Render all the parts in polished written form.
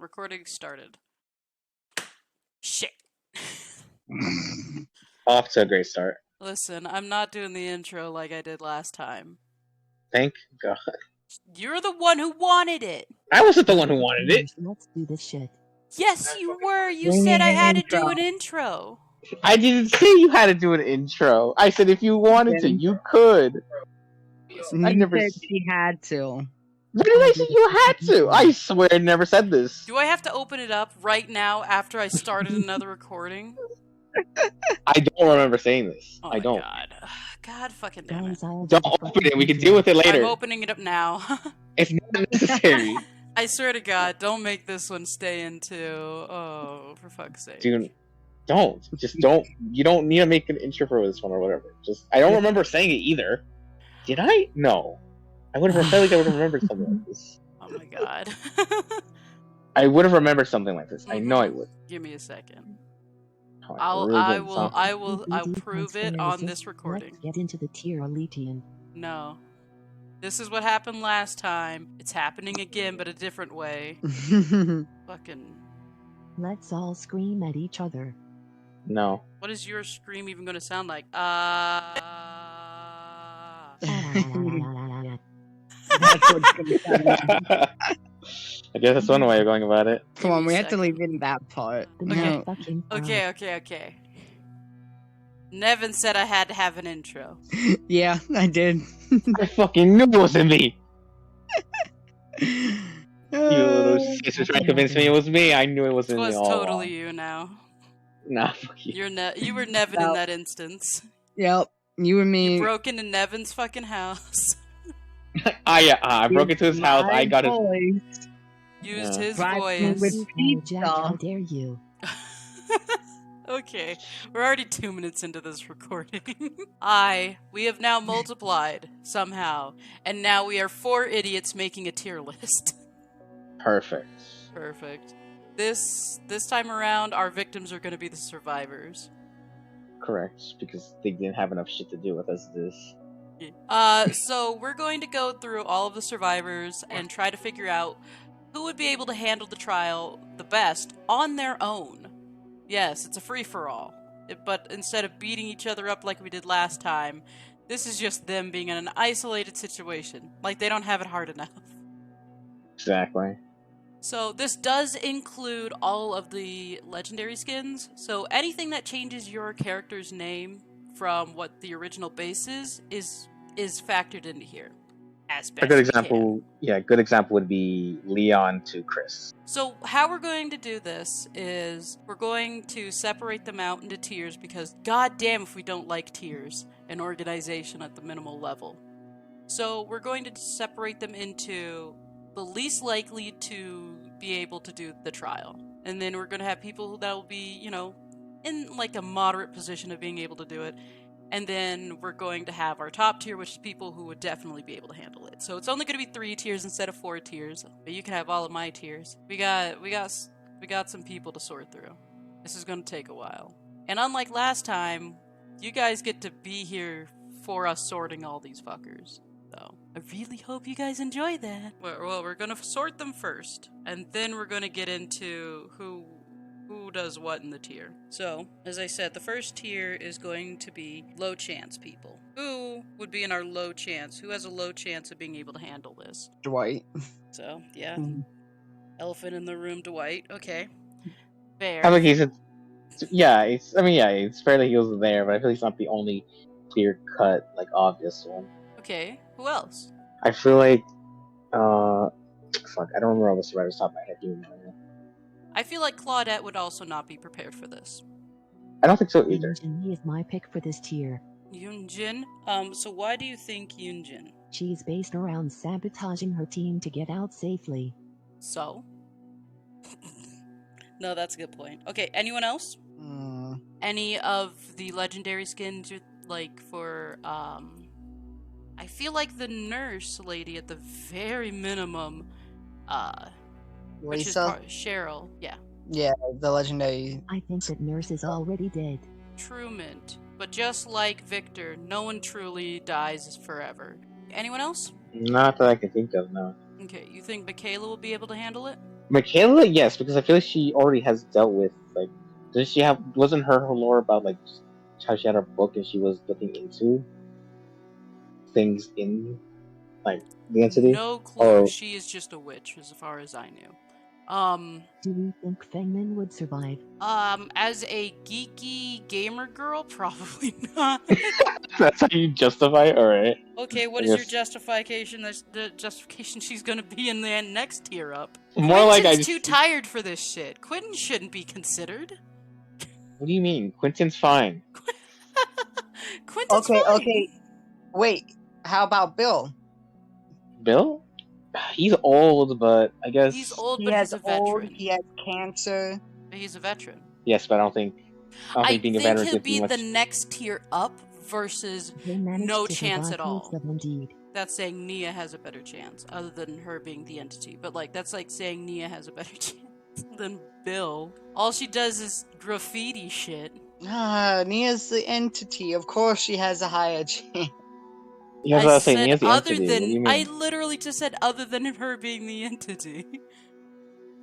Recording started. Shit. Off to a great start. Listen, I'm not doing the intro like I did last time. Thank God. You're the one who wanted it. I wasn't the one who wanted it. Let's do this shit. Yes, you were. You We said need I an had to intro. do an intro. I didn't say you had to do an intro. I said if you wanted to, you could. I You never. said she had to. When did I say you had to? I swear I never said this. Do I have to open it up right now after I started another recording? I don't remember saying this. Oh I my don't. God. God fucking damn it. Guys, I'll Don't open it. We can deal with it I'm later. opening it up now. It's not necessary. I swear to God, don't make this one stay into... Oh, for fuck's sake. Dude, don't. Just don't. You don't need to make an intro for this one or whatever. Just. I don't remember saying it either. Did I? No. I would have. I felt like I would have remembered something like this. Oh my God. I would have remembered something like this. I know I would. Give me a second. Oh, I'll prove it on this recording. Let's get into the tier Elitian. No. This is what happened last time. It's happening again, but a different way. Fucking... Let's all scream at each other. No. What is your scream even going to sound like? That's what it's gonna sound like. I guess that's one way of going about it. Come on, we have to leave in that part. Okay. No. Okay. Nevin said I had to have an intro. Yeah, I did. I fucking knew it wasn't me. You little shit was trying to convince me it was me. I knew it It wasn't me was all totally along. you now. Nah, fuck you. You were Nevin in No. that instance. Yep, you and me. You broke into Nevin's fucking house. I broke into his house. I got his. voice. Used Yeah. his Right, voice. with Jack, how pizza. dare you? Okay, we're already 2 minutes into this recording. We have now multiplied somehow, and now we are 4 idiots making a tier list. Perfect. Perfect. This time around, our victims are going to be the survivors. Correct. Because they didn't have enough shit to do with us this. So we're going to go through all of the survivors and try to figure out who would be able to handle the trial the best on their own. Yes, it's a free-for-all. But instead of beating each other up like we did last time, this is just them being in an isolated situation. Like they don't have it hard enough. Exactly. So this does include all of the legendary skins. So anything that changes your character's name from what the original base is factored into here. As best A good we example. can. Yeah, a good example would be Leon to Chris. So how we're going to do this is we're going to separate them out into tiers because goddamn if we don't like tiers and organization at the minimal level. So we're going to separate them into the least likely to be able to do the trial. And then we're going to have people that will be, in like a moderate position of being able to do it. And then we're going to have our top tier, which is people who would definitely be able to handle it. So it's only going to be 3 tiers instead of 4 tiers. But you can have all of my tiers. We got some people to sort through. This is going to take a while. And unlike last time, you guys get to be here for us sorting all these fuckers. So I really hope you guys enjoy that. Well, we're going to sort them first. And then we're going to get into who does what in the tier. So, as I said, the first tier is going to be low chance people. Who would be in our low chance? Who has a low chance of being able to handle this? Dwight. So, yeah. Elephant in the room, Dwight. Okay. Fair. I think he's it's fair that he was there, but I feel he's not the only clear-cut, obvious one. Okay. Who else? I feel like, I don't remember all the survivors top of my head. Do you remember? I feel like Claudette would also not be prepared for this. I don't think so either. Yunjin is my pick for this tier. Yunjin? So why do you think Yunjin? She's based around sabotaging her team to get out safely. So? No, that's a good point. Okay, anyone else? Any of the legendary skins you'd like for, I feel like the nurse lady at the very minimum, which is Lisa? Cheryl, yeah. Yeah, the legendary. I think that nurse is already dead. Truman. But just like Victor, no one truly dies forever. Anyone else? Not that I can think of, no. Okay, you think Michaela will be able to handle it? Michaela, yes, because I feel like she already has dealt with like. Did she have? Wasn't her lore about like how she had her book and she was looking into things in like the entity? No clue. Or She is just a witch, as far as I knew. Do we think Fengman would survive? As a geeky gamer girl, probably not. that's how you justify it, all right? Okay, what I is your guess- justification? That's the justification she's gonna be in the next tier up. More like Quentin's I too just. tired for this shit. Quentin shouldn't be considered. What do you mean? Quentin's fine. Quentin's Okay, fine. okay. Wait, how about Bill? Bill? He's old, but I guess He's old, He but has he's a old, veteran. he has cancer. He's a veteran. yes, but I don't think being a veteran is he'll gonna be be much. the next tier up versus They managed no to chance survive at all. most of them, indeed. That's saying Nia has a better chance, other than her being the entity. But like, that's like saying Nia has a better chance than Bill. All she does is graffiti shit. Nia's the entity. Of course she has a higher chance. You guys I gotta say said Nia's the other entity. What do you than. mean? I literally just said other than her being the entity.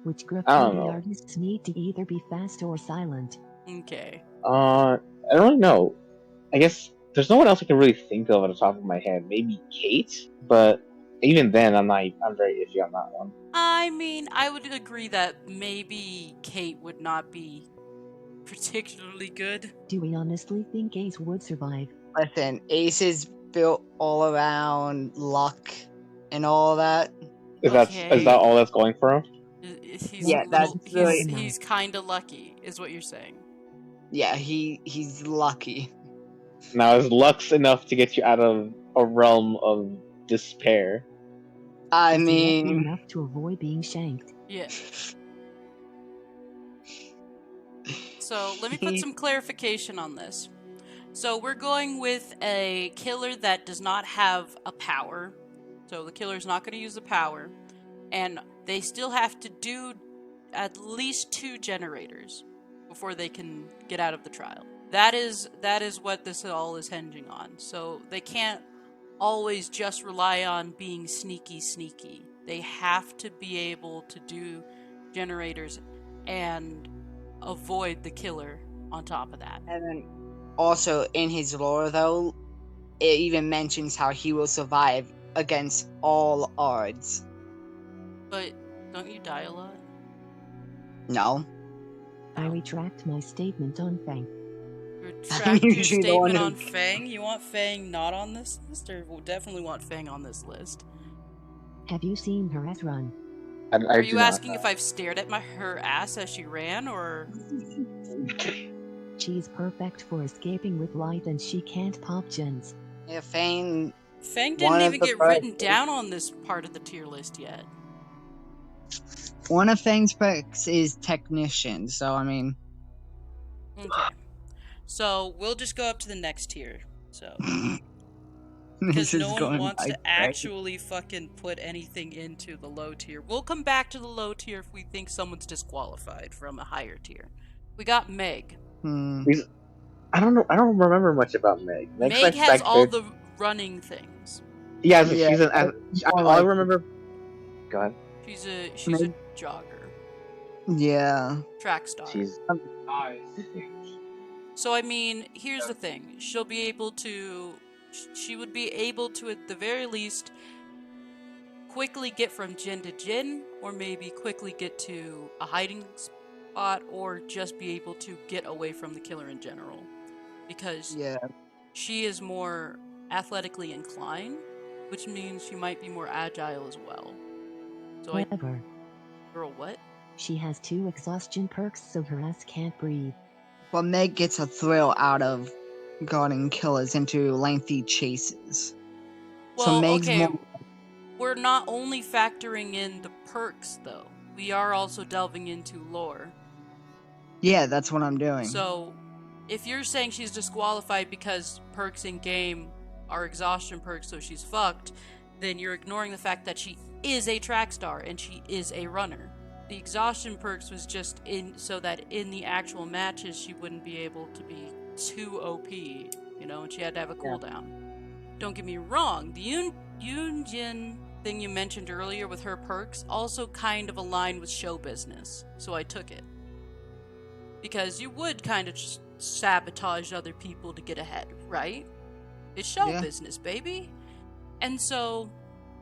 Which I don't graffiti know. artists need to either be fast or silent. Okay. I don't really know. I guess there's no one else I can really think of at the top of my head. Maybe Kate, but even then, I'm very iffy on that one. I mean, I would agree that maybe Kate would not be particularly good. Do we honestly think Ace would survive? Listen, Ace is built all around luck and all that. Is Okay. that all that's going for him? He's Yeah, that's really- he's kind of lucky, is what you're saying. Yeah, he's lucky. Now, is luck's enough to get you out of a realm of despair? I Is he lucky mean, enough to avoid being shanked? Yeah. So let me put some clarification on this. So we're going with a killer that does not have a power. So the killer's not going to use the power. And they still have to do at least 2 generators before they can get out of the trial. That is what this all is hinging on. So they can't always just rely on being sneaky. They have to be able to do generators and avoid the killer on top of that. and then also in his lore though, it even mentions how he will survive against all odds. But don't you die a lot? No. I retract my statement on Fang. Retract your usually the one statement who- on Fang? You want Fang not on this list? Or we'll definitely want Fang on this list? Have you seen her ass run? Are you asking if I've stared at her ass as she ran, or... She's perfect for escaping with light and she can't pop gens. Yeah, Fang. Fang One didn't of even the get first- written down on this part of the tier list yet. One of Fang's perks is technician, so I mean. Okay. So we'll just go up to the next tier. So This because is no one going wants by to actually fucking put anything into the low tier. We'll come back to the low tier if we think someone's disqualified from a higher tier. We got Meg. I don't know. I don't remember much about Meg. Meg has all the running things. Yeah, Yeah, she's an. All I like- remember. Go ahead. She's a Meg- jogger, Yeah. track star. She's. So I mean, here's the thing. She'll be able to. She would be able to, at the very least, quickly get from gin to gin, or maybe quickly get to a hiding spot, or just be able to get away from the killer in general. Because Yeah. she is more athletically inclined, which means she might be more agile as well. So However, girl, what? she has 2 exhaustion perks so her ass can't breathe. But Meg gets a thrill out of guarding killers into lengthy chases. Well, Meg's okay, more- we're not only factoring in the perks, though. We are also delving into lore. Yeah, that's what I'm doing. So, if you're saying she's disqualified because perks in game are exhaustion perks, so she's fucked, then you're ignoring the fact that she is a track star and she is a runner. The exhaustion perks was just in so that in the actual matches she wouldn't be able to be too OP, you know, and she had to have a cooldown. Don't get me wrong, the Yunjin thing you mentioned earlier with her perks also kind of aligned with show business, so I took it. Because you would kind of just sabotage other people to get ahead, right? It's show Yeah. business, baby. And so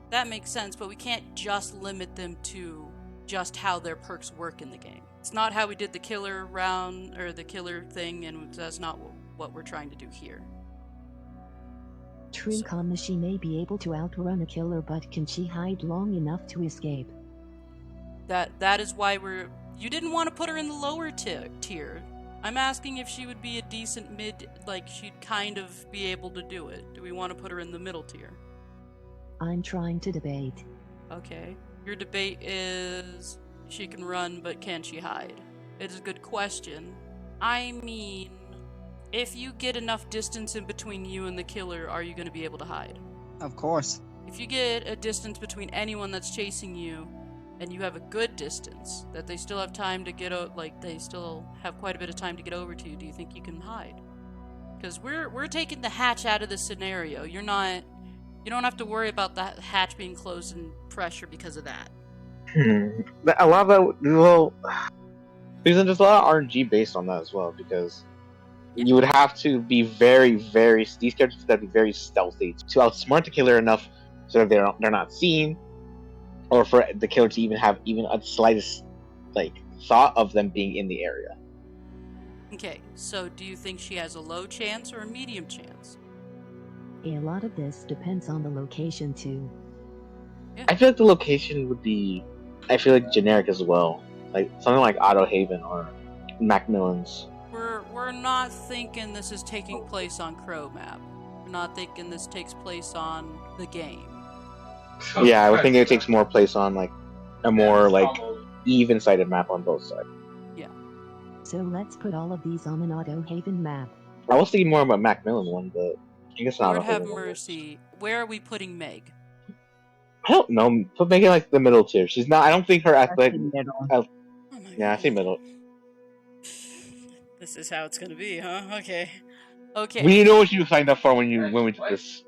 that makes sense, but we can't just limit them to just how their perks work in the game. It's not how we did the killer round or the killer thing, and that's not what we're trying to do here. True, she may be able to outrun a killer, but can she hide long enough to escape? That is why you didn't want to put her in the lower tier. I'm asking if she would be a decent mid, like she'd kind of be able to do it. Do we want to put her in the middle tier? I'm trying to debate. Okay. Your debate is she can run, but can she hide? It's a good question. I mean, if you get enough distance in between you and the killer, are you going to be able to hide? Of course. If you get a distance between anyone that's chasing you, and you have a good distance, that they still have time to get out, like they still have quite a bit of time to get over to you, do you think you can hide? Because we're taking the hatch out of the scenario. You don't have to worry about the hatch being closed and pressure because of that. A lot of that, well, there's a lot of RNG based on that as well, because you would have to be very, very, these characters would have to be very stealthy to outsmart the killer enough so that they're not seen, or for the killer to even have a slightest thought of them being in the area. Okay, so do you think she has a low chance or a medium chance? A lot of this depends on the location too. Yeah. I feel like the location would be, generic as well, like something like Otto Haven or Macmillan's. We're not thinking this is taking place on Crow Map. We're not thinking this takes place on the game. Yeah, I would think it takes more place on a more even-sided map on both sides. Yeah. So let's put all of these on an Auto Haven map. I was thinking more about Macmillan one, but I guess not. Lord have mercy. Where are we putting Meg? I don't know. Put Meg in the middle tier. She's not. I don't think her athletic. Middle. Oh my Yeah, I God. say middle. This is how it's gonna be, huh? Okay. Okay. We know what you signed up for when we did this.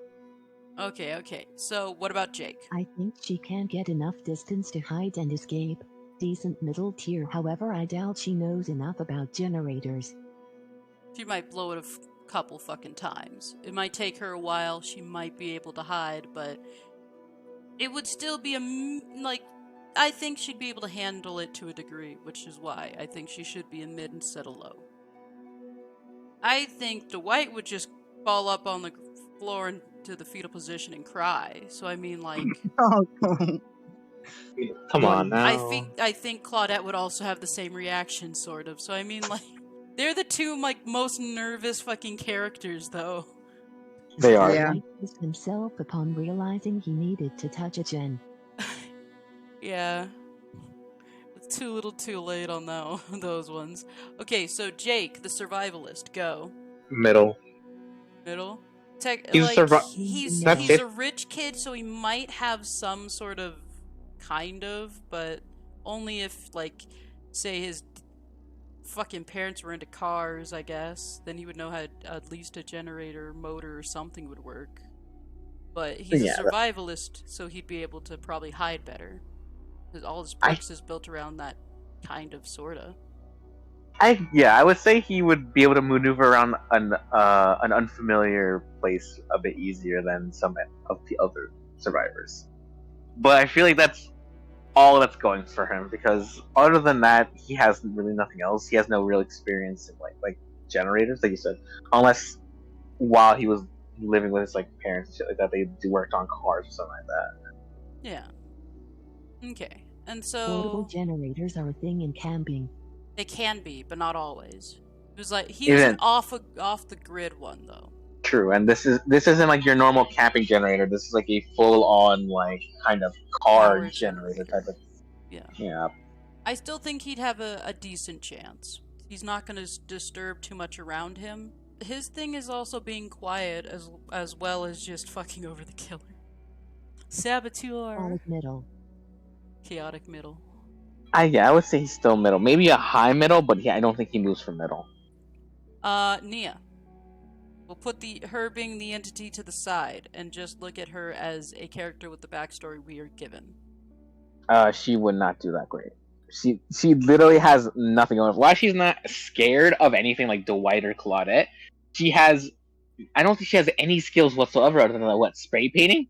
Okay. So what about Jake? I think she can get enough distance to hide and escape. Decent middle tier, however I doubt she knows enough about generators. She might blow it a couple fucking times. It might take her a while. She might be able to hide, but it would still be I think she'd be able to handle it to a degree, which is why I think she should be in mid instead of low. I think Dwight would just fall up on the floor into the fetal position and cry. So I mean, Oh, Come on now. I think Claudette would also have the same reaction, sort of. So I mean, they're the two most nervous fucking characters, though. They are. Yeah. Dwight pissed himself upon realizing he needed to touch a gen. Yeah. It's too little too late on those ones. Okay, so Jake, the survivalist, go. Middle. Middle? He's he's a rich kid, so he might have some sort of, but only if, say his fucking parents were into cars, I guess. Then he would know how at least a generator, motor, or something would work. But he's a survivalist, so he'd be able to probably hide better. Because all his perks is built around that sorta. I would say he would be able to maneuver around an unfamiliar place a bit easier than some of the other survivors. But I feel like that's all that's going for him, because other than that, he has really nothing else. He has no real experience in like generators, like you said, unless while he was living with his parents and shit like that, they worked on cars or something like that. Yeah. Okay. And so Portable generators are a thing in camping. they can be, but not always. It was he was an off the grid one though. True, and this isn't your normal camping generator. This is a full on kind of car Power generator type of. Yeah. I still think he'd have a decent chance. He's not going to disturb too much around him. His thing is also being quiet as well as just fucking over the killer. Saboteur. Solid middle. Chaotic middle. I would say he's still middle. Maybe a high middle, but I don't think he moves from middle. Nia. We'll put her being the entity to the side and just look at her as a character with the backstory we are given. She would not do that great. She literally has nothing on. Why she's not scared of anything like Dwight or Claudette? I don't think she has any skills whatsoever other than what, spray painting?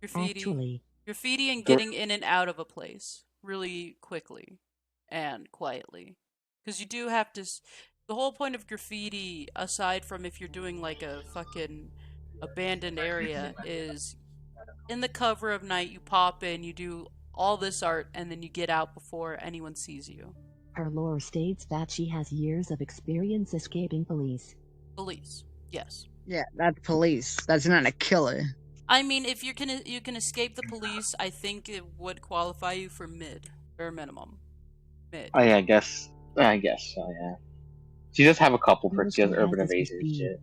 Graffiti and getting in and out of a place really quickly and quietly. Because you do have to. The whole point of graffiti, aside from if you're doing like a fucking abandoned area, is in the cover of night, you pop in, you do all this art, and then you get out before anyone sees you. Her lore states that she has years of experience escaping police. Police, yes. Yeah, that's police. That's not a killer. I mean, if you can escape the police, I think it would qualify you for mid, or minimum. Mid. Oh yeah, I guess so, yeah. She does have a couple perks. She has urban evasion and shit.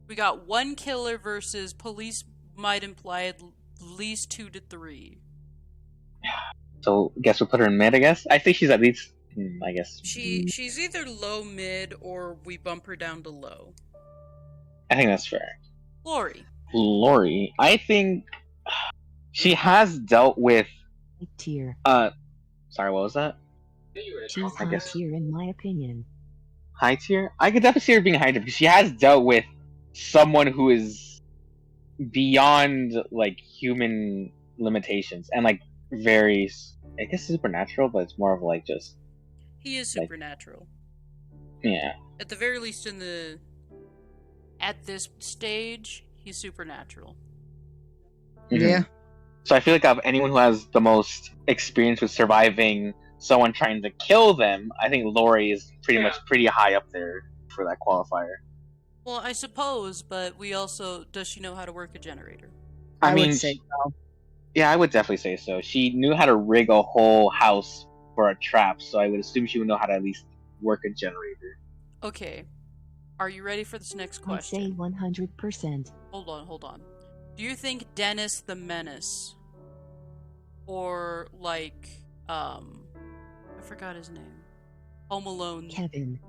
We got one killer versus police might imply at least 2 to 3. So, I guess we'll put her in mid, I guess? I think she's at least, I guess. She's either low mid or we bump her down to low. I think that's fair. Lori, I think she has dealt with... Tier. Sorry, what was that? She's high tier in my opinion. High tier? I could definitely see her being high tier because she has dealt with someone who is beyond like human limitations and like very, I guess, supernatural, but it's more of like just. He is supernatural. Yeah. At the very least, at this stage, he's supernatural. Mm-hmm. Yeah. So I feel like of anyone who has the most experience with surviving someone trying to kill them, I think Lori is pretty high up there for that qualifier. Well, I suppose, but we also, does she know how to work a generator? I would say so. Yeah, I would definitely say so. She knew how to rig a whole house for a trap, so I would assume she would know how to at least work a generator. Okay. Are you ready for this next question? I say 100%. Hold on. Do you think Dennis the Menace, or like, I forgot his name. Home Alone. Kevin.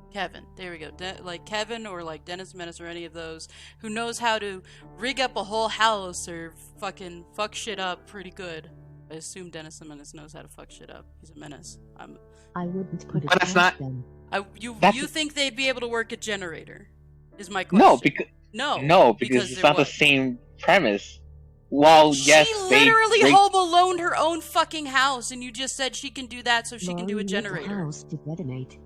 There we go. Like Kevin or like Dennis Menace or any of those who knows how to rig up a whole house or fucking fuck shit up pretty good. I assume Dennis the Menace knows how to fuck shit up. He's a menace. I wouldn't put it but that's not them. You think they'd be able to work a generator? Is my question. No, because it's not the same premise. Well, yes, she literally Home Alone her own fucking house, and you just said she can do that, so she can do a generator. House to detonate.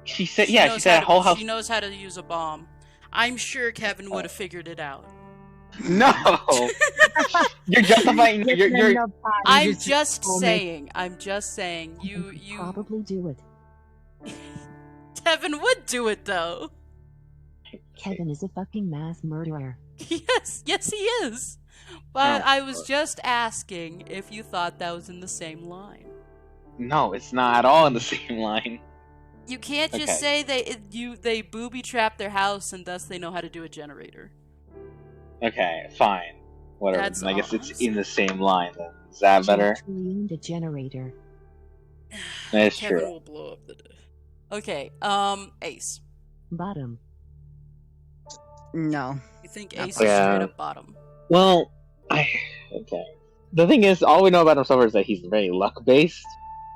She said a whole house. She knows how to use a bomb. I'm sure Kevin would have figured it out. No, you're justifying. I'm just saying. You probably do it. Kevin would do it though. Kevin is a fucking mass murderer. Yes, he is. But I was just asking if you thought that was in the same line. No, it's not at all in the same line. You can't just say they booby trap their house and thus they know how to do a generator. Okay, fine. Whatever. That's I guess it's awesome. in the same line then. Is that better? The generator. That's Kevin true. will blow up the day. Okay, Ace. Bottom. No. You think Ace is straight up bottom? Well, okay. The thing is, all we know about him so far is that he's very luck-based,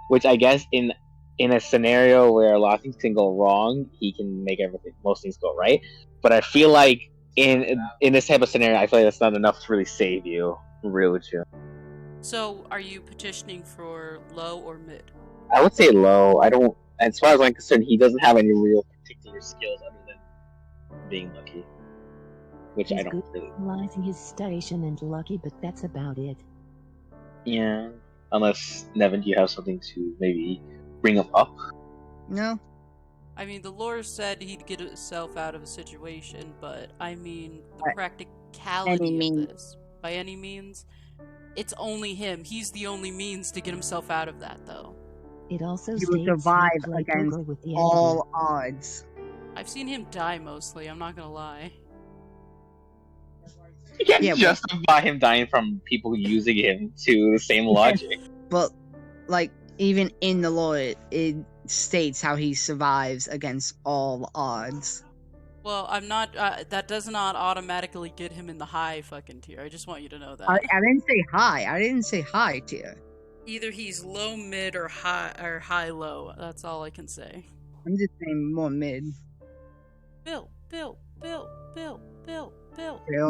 which I guess in a scenario where a lot of things can go wrong, he can make most things go right. But I feel like in this type of scenario, I feel like that's not enough to really save you. Real with you. So, are you petitioning for low or mid? I would say low. I don't. As far as I'm concerned, he doesn't have any real particular skills other than being lucky. Which He's I don't really. Utilizing his station and lucky, but that's about it. Yeah. Unless, Nevin, do you have something to maybe bring him up? No. I mean, the lore said he'd get himself out of a situation, but I mean, the practicality of this, by any means, it's only him. He's the only means to get himself out of that, though. It also he would survive against all odds. I've seen him die mostly, I'm not gonna lie. You can't justify him dying from people using him to the same logic. But, like, even in the lore, it states how he survives against all odds. Well, I'm not. That does not automatically get him in the high fucking tier. I just want you to know that. I didn't say high. I didn't say high tier. Either he's low mid or high low. That's all I can say. I'm just saying more mid. Bill. Real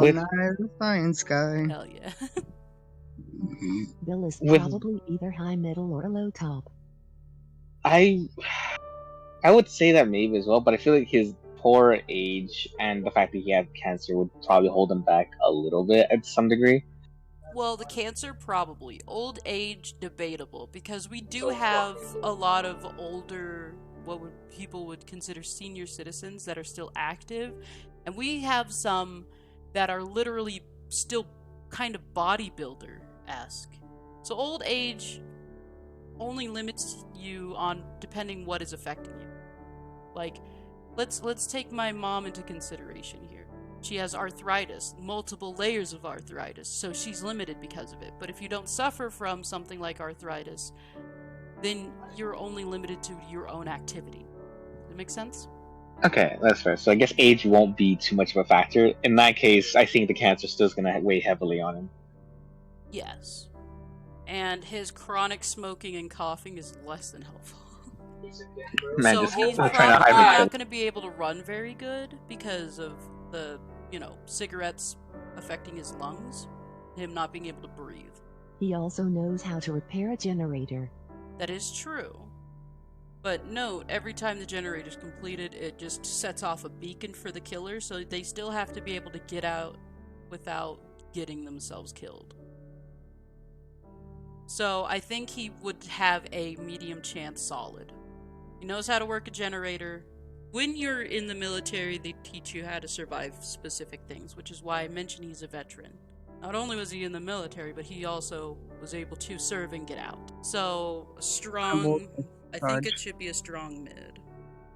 With- nice science guy. Hell yeah. Bill is With- probably either high, middle, or low top. I would say that maybe as well, but I feel like his poor age and the fact that he had cancer would probably hold him back a little bit at some degree. Well, the cancer probably. Old age debatable because we do have a lot of older people would consider senior citizens that are still active, and we have some that are literally still kind of bodybuilder-esque. So old age only limits you on depending what is affecting you. Like, let's take my mom into consideration here. She has arthritis, multiple layers of arthritis, so she's limited because of it. But if you don't suffer from something like arthritis, then you're only limited to your own activity. Does that make sense? Okay, that's fair. So I guess age won't be too much of a factor. In that case, I think the cancer still is going to weigh heavily on him. Yes. And his chronic smoking and coughing is less than helpful. Man, So just he's trying probably to hide not him. going to be able to run very good because of the, cigarettes affecting his lungs, him not being able to breathe. He also knows how to repair a generator. That is true. But note, every time the generator's completed, it just sets off a beacon for the killer, so they still have to be able to get out without getting themselves killed. So I think he would have a medium chance solid. He knows how to work a generator. When you're in the military, they teach you how to survive specific things, which is why I mentioned he's a veteran. Not only was he in the military, but he also was able to serve and get out. So, strong, I think it should be a strong mid.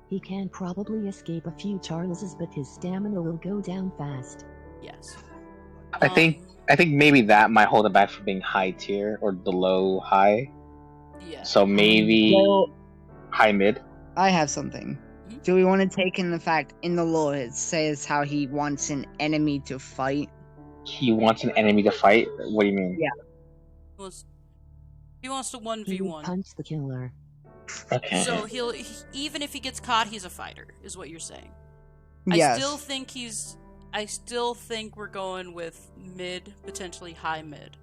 He can probably escape a few Charleses, but his stamina will go down fast. Yes. I think maybe that might hold him back from being high tier or the low high. Yeah. So maybe Well, high mid. I have something. Mhm. Do we want to take in the fact in the lore it says how he wants an enemy to fight? He wants an enemy to fight. What do you mean? Yeah. He wants to He will 1v1. punch the killer. Okay. So even if he gets caught, he's a fighter, is what you're saying. Yes. I still think we're going with mid, potentially high mid.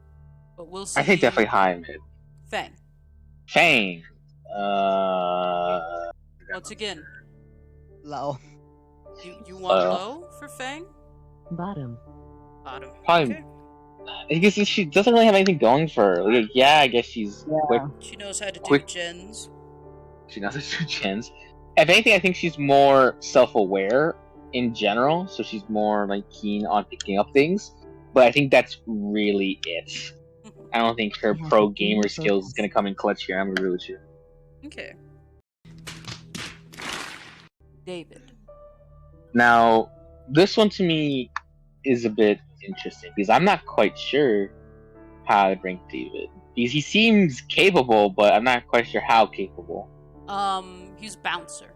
But we'll see. I think definitely high mid. Fang. Fang. Once again, Low. you want low for Fang? Bottom. Bottom. Probably. Okay. I guess she doesn't really have anything going for her. Like, yeah, I guess she's quick. She knows how to do Quick. gens. She knows how to do gens. If anything, I think she's more self-aware in general, so she's more like keen on picking up things. But I think that's really it. I don't think her Yeah, pro but gamer gamer skills is focus. gonna come in clutch here. I'm gonna agree with you. Okay. David. Now, this one to me is a bit interesting because I'm not quite sure how I'd rank David. Because he seems capable, but I'm not quite sure how capable. He's bouncer.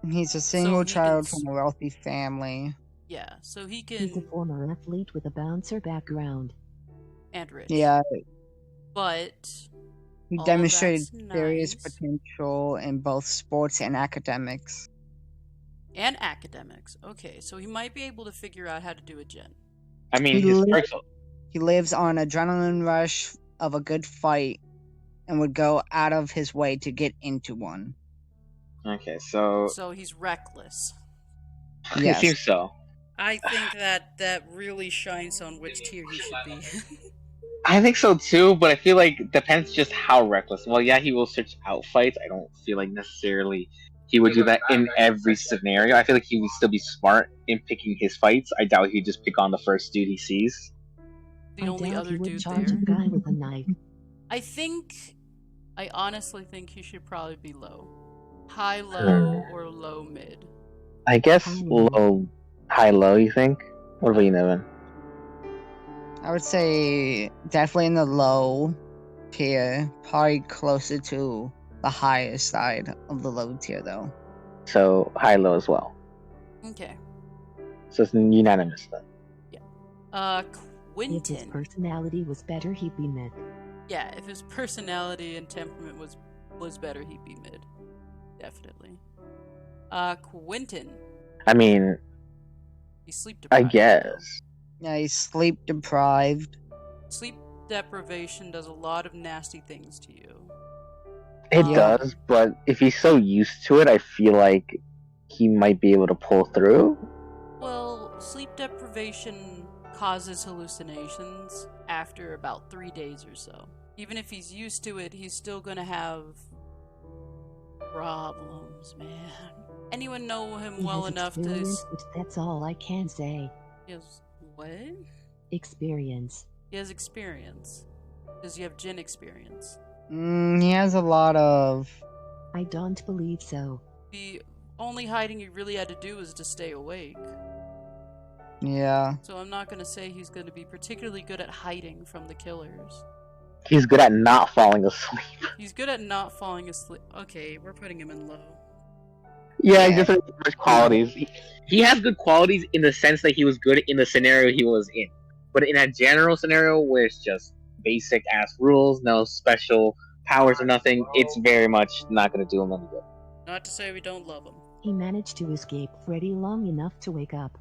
He's a single he child can from a wealthy family. Yeah, so he He's a can former athlete with a bouncer background. and rich. Yeah, But he all demonstrated that's serious nice. potential in both sports and academics. And academics. Okay, so he might be able to figure out how to do a gen. I mean, He his li- perks. He lives on adrenaline rush of a good fight and would go out of his way to get into one. Okay, so So he's reckless. it Yes. seems so. I think that really shines on which tier he should be. I think so too, but I feel like it depends just how reckless. Well, yeah, he will search out fights. I don't feel like necessarily he would do that in every scenario. I feel like he would still be smart in picking his fights. I doubt he'd just pick on the first dude he sees. The I only doubt other he would dude charge there. a guy with a knife. I honestly think he should probably be low. High low or low mid. I guess High-low. high-low. You think? What about you, Nevin? I would say definitely in the low tier, probably closer to the higher side of the low tier though. So high-low as well. Okay. So it's unanimous then. If his Quentin. personality was better, he'd be mid. Yeah, if his personality and temperament was better, he'd be mid. Definitely. Quentin. I mean, He's sleep I deprived. guess. Yeah, he's sleep deprived. Sleep deprivation does a lot of nasty things to you. It Yeah. does, but if he's so used to it, I feel like he might be able to pull through. Well, sleep deprivation causes hallucinations after about 3 days or so. Even if he's used to it, he's still gonna have problems, man. Anyone know him He well has enough to... experience, but that's all I can say. He has what? Experience. He has experience. Does he have Jin experience? He has a lot of. I don't believe so. The only hiding he really had to do was to stay awake. Yeah. So I'm not gonna say he's gonna be particularly good at hiding from the killers. He's good at not falling asleep. He's good at not falling asleep. Okay, we're putting him in low. Yeah, he Yeah. just has good qualities. He has good qualities in the sense that he was good in the scenario he was in. But in a general scenario where it's just basic ass rules, no special powers or nothing, it's very much not going to do him any good. Not to say we don't love him. He managed to escape Freddy long enough to wake up.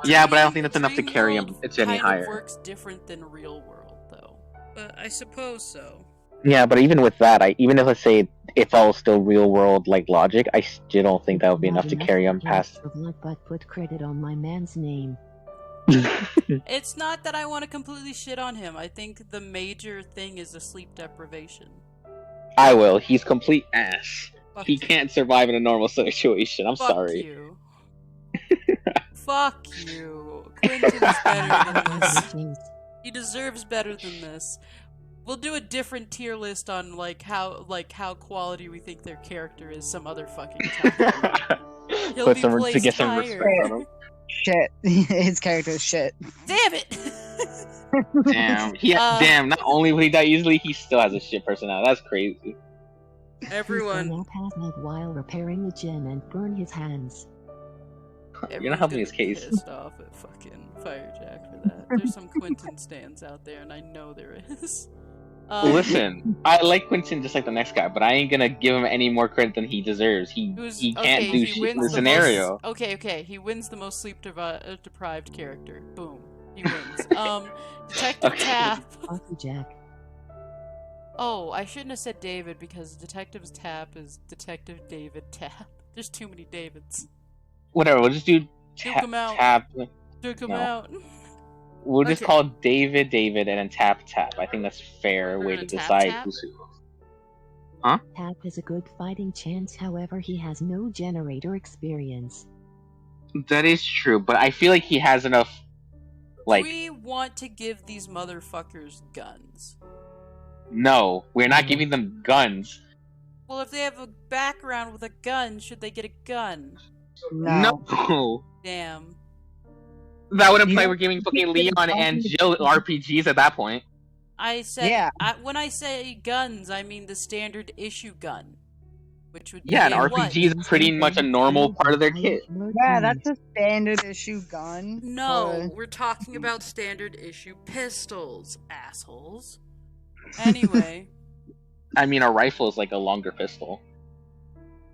Yeah, but I don't think that's enough to Dream carry him. World It's any kind higher. of works different than real world, though. But I suppose so. Yeah, but even with that, even if let's say it follows still real world like logic, I still don't think that would be enough to carry him past. But put credit on my man's name. It's not that I want to completely shit on him. I think the major thing is the sleep deprivation. I will. He's complete ass. Fuck He you. can't survive in a normal situation. I'm Fuck sorry. you. Fuck you. Quentin's better than this. He deserves better than this. We'll do a different tier list on how quality we think their character is some other fucking time. He'll Put be some to placed get some higher. respect on him. Shit. His character is shit. Damn it! Damn. Damn. Not only would he die easily, he still has a shit personality. That's crazy. Everyone. He fell pass out while repairing the gym and burn his hands. You're not helping his case. Pissed off at fucking FireJack for that. There's some Quentin stands out there, and I know there is. Listen, I like Quentin just like the next guy, but I ain't gonna give him any more credit than he deserves. He can't do shit in the scenario. Okay, he wins the most sleep deprived character. Boom, he wins. Detective Tap. FireJack. Oh, I shouldn't have said David because Detective Tap is Detective David Tap. There's too many Davids. Whatever, we'll just do Duke him out. Tap. Duke him No. out. We'll just Okay. call David, and then Tap. I think that's a fair We're way gonna to tap decide tap? who's who. Tap has a good fighting chance, however he has no generator experience. That is true, but I feel like he has enough. Like, Do we want to give these motherfuckers guns? no, we're not giving them guns. Well, if they have a background with a gun, should they get a gun? No. That Damn. would imply Yeah. we're giving fucking Leon and Jill RPGs at that point. I said, Yeah. when I say guns, I mean the standard issue gun. Which would be Yeah, an a RPG is what? pretty much a normal part of their kit. Yeah, that's a standard issue gun. No, we're talking about standard issue pistols, assholes. Anyway, I mean, a rifle is like a longer pistol.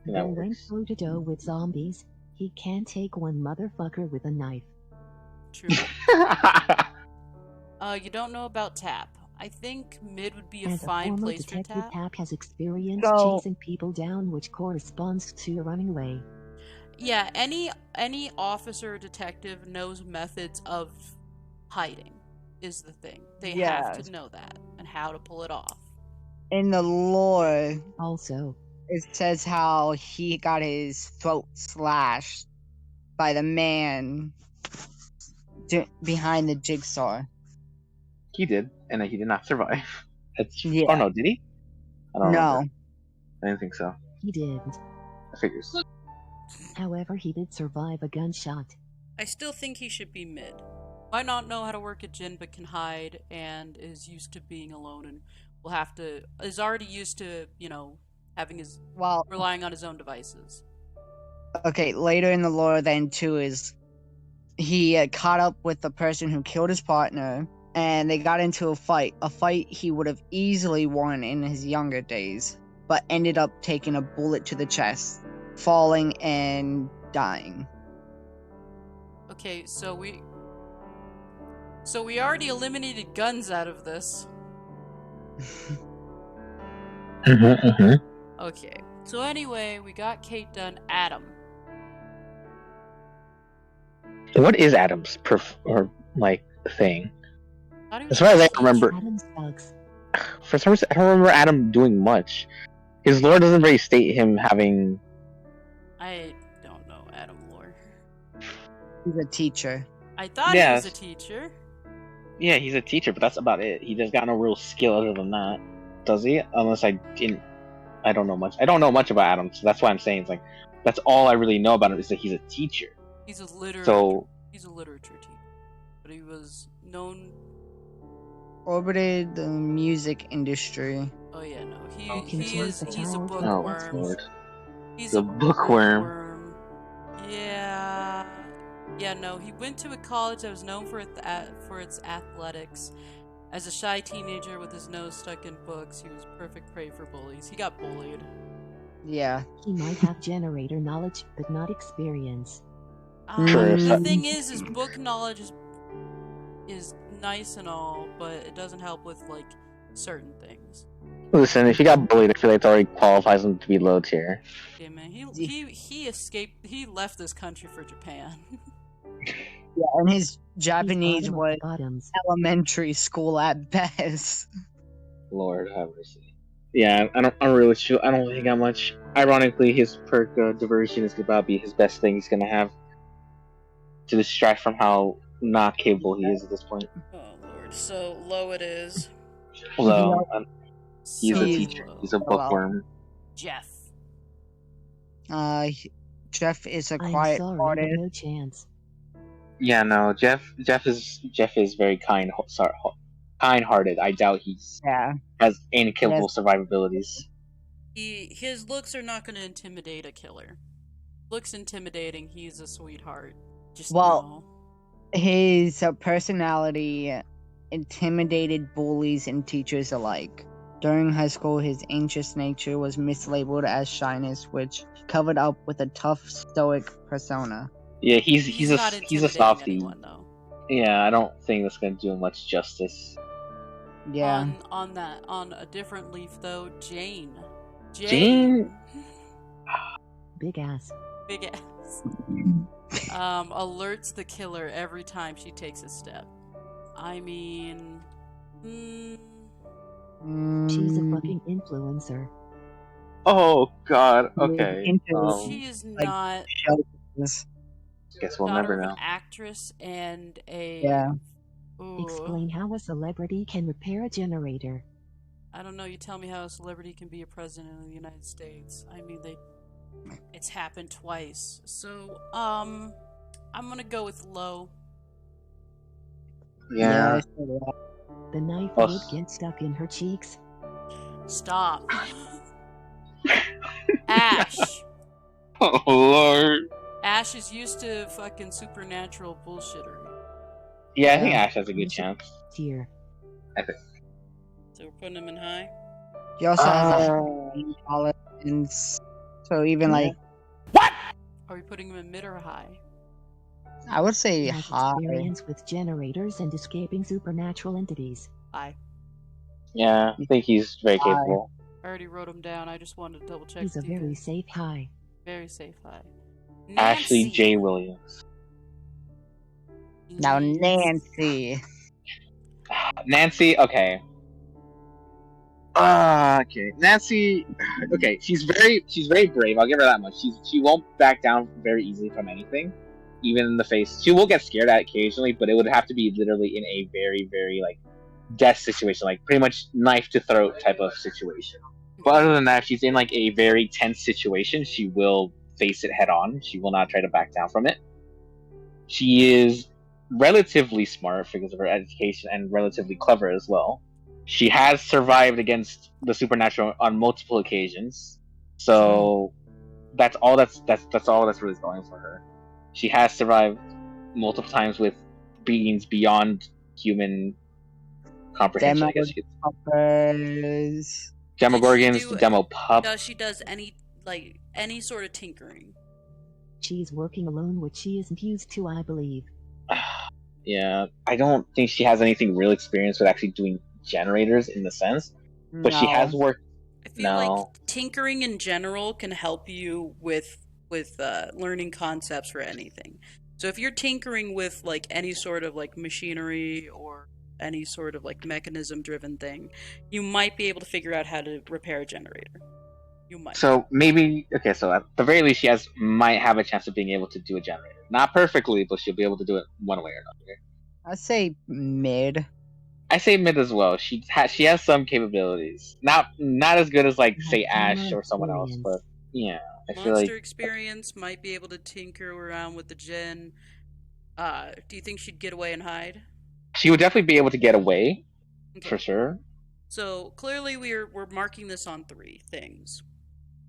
That Though when works. toe-to-toe with zombies, he can take one motherfucker with a knife. true. You don't know about Tap. I think mid would be a As a fine former place for detective, Tap. Tap has experience So- chasing people down, which corresponds to running away. Yeah, any officer or detective knows methods of hiding is the thing. They have Yes. to know that and how to pull it off. In the lore, Also, it says how he got his throat slashed by the man behind the jigsaw. He did, and he did not survive. Yeah. Oh no, did he? I don't No. remember. I didn't think so. he did. I figures. However, he did survive a gunshot. I still think he should be mid. Might not know how to work a djinn but can hide and is used to being alone and is already used to, having Well, relying on his own devices. Okay, later in the lore, then too, is he caught up with the person who killed his partner, and they got into a fight. A fight he would have easily won in his younger days, but ended up taking a bullet to the chest, falling and dying. Okay, so we already eliminated guns out of this. Okay. So anyway, we got Kate done. Adam. What is Adam's thing? Thought he was As far as I a remember, teacher. Adam sucks. for some reason, I don't remember Adam doing much. His lore doesn't really state him having. I don't know Adam lore. He's a teacher. I thought he was Yes. a teacher. Yeah, he's a teacher, but that's about it. He just got no real skill other than that, does he? Unless I didn't. I don't know much. I don't know much about Adam, so that's why I'm saying it's like that's all I really know about him is that he's a teacher. He's a literature. So He's a literature teacher, but he was known. Orbited the music industry. Oh yeah, no, Oh, he's a child. oh bookworm. Lord, He's the a bookworm. Yeah. Yeah, no, he went to a college that was known for its athletics. As a shy teenager with his nose stuck in books, he was perfect prey for bullies. He got bullied. Yeah. He might have generator knowledge, but not experience. True. The thing is, his book knowledge is nice and all, but it doesn't help with like certain things. Listen, if he got bullied, I feel like it already qualifies him to be low tier. Yeah, man, he escaped. He left this country for Japan. Yeah, and his Japanese He's bottom of was the bottoms. elementary school at best. Lord have mercy. Yeah, I'm really sure. I don't think he got much. Ironically, his perk diversion is about to be his best thing he's gonna have to distract from how not capable he is at this point. Oh lord, so low it is. Although he's So a teacher, low. he's a bookworm. Jeff. Jeff is a I'm quiet sorry, artist. but no chance. Yeah, no, Jeff is very kind-hearted. I doubt he Yeah. has incapable survivabilities. His looks are not going to intimidate a killer. Looks intimidating. He's a sweetheart. Just Well, know. His personality intimidated bullies and teachers alike. During high school, his anxious nature was mislabeled as shyness, which he covered up with a tough, stoic persona. Yeah, he's not a intimidating softie. anyone, though. Yeah, I don't think that's gonna do him much justice. Yeah. On a different leaf though, Jane. Jane? Big ass. Big ass. Alerts the killer every time she takes a step. I mean, She's a Mm, fucking influencer. Oh God. Okay. Into- she is like- not shelters. Guess we'll daughter never of know. an actress and a. Yeah. Ooh. Explain how a celebrity can repair a generator. I don't know. You tell me how a celebrity can be a president of the United States. I mean, it's happened twice. So, I'm gonna go with low. Yeah. The knife Oh, would get stuck in her cheeks. Stop. Ash. Oh Lord. Ash is used to fucking supernatural bullshittery. Yeah, I think Yeah. Ash has a good chance. Tier. So we're putting him in high. He also has Uh, a intolerance. So even like, Are we putting him in mid or high? I would say He has high. experience with generators and escaping supernatural entities. High. Yeah, I think he's very capable. I already wrote him down. I just wanted to double check. He's a with you very guys. safe high. Very safe high. Ashley Nancy. J. Williams. Now Nancy. Nancy, okay. Okay. Nancy, okay, she's very brave, I'll give her that much. She won't back down very easily from anything. Even in the face. She will get scared at occasionally, but it would have to be literally in a very, very like death situation, like pretty much knife to throat type of situation. But other than that, if she's in like a very tense situation, she will face it head on. She will not try to back down from it. She is relatively smart because of her education and relatively clever as well. She has survived against the supernatural on multiple occasions. So That's all that's all that's really going for her. She has survived multiple times with beings beyond human comprehension, I guess you could. Demogorgons. Demogorgons, Demo Pup. Does she does any sort of tinkering? She's working alone, which she isn't used to, I believe. Yeah, I don't think she has anything real experience with actually doing generators in the sense, but she has No. worked. I feel like tinkering in general can help you with learning concepts for anything. So if you're tinkering with like any sort of like machinery or any sort of like mechanism driven thing, you might be able to figure out how to repair a generator. You might. So maybe okay. So at the very least, might have a chance of being able to do a generator. Not perfectly, but she'll be able to do it one way or another. I'd say mid. I say mid as well. She has some capabilities. Not as good as like say Ash or someone else, but yeah. I feel Monster like experience might be able to tinker around with the gen. Do you think she'd get away and hide? she would definitely be able to get away, Okay. for sure. So clearly we're marking this on 3 things.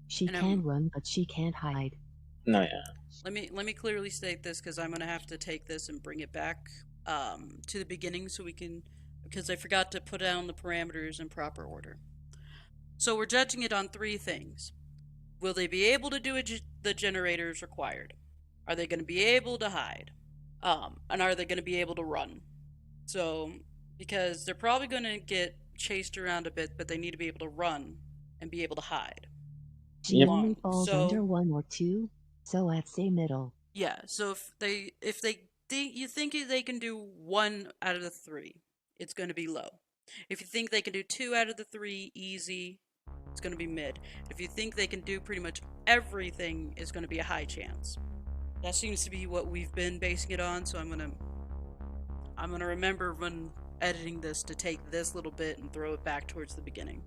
She can run, but she can't hide. No, yeah. Let me clearly state this because I'm gonna have to take this and bring it back to the beginning so we can, because I forgot to put down the parameters in proper order. So we're judging it on 3 things. Will they be able to do the generators required? Are they going to be able to hide? And are they going to be able to run? So, because they're probably going to get chased around a bit, but they need to be able to run and be able to hide. She only falls under 1 or 2, so I'd say middle. Yeah, so if you think they can do 1 out of the 3, it's going to be low. If you think they can do 2 out of the 3 easy, it's going to be mid. If you think they can do pretty much everything, it's going to be a high chance. That seems to be what we've been basing it on, so I'm gonna remember when editing this to take this little bit and throw it back towards the beginning.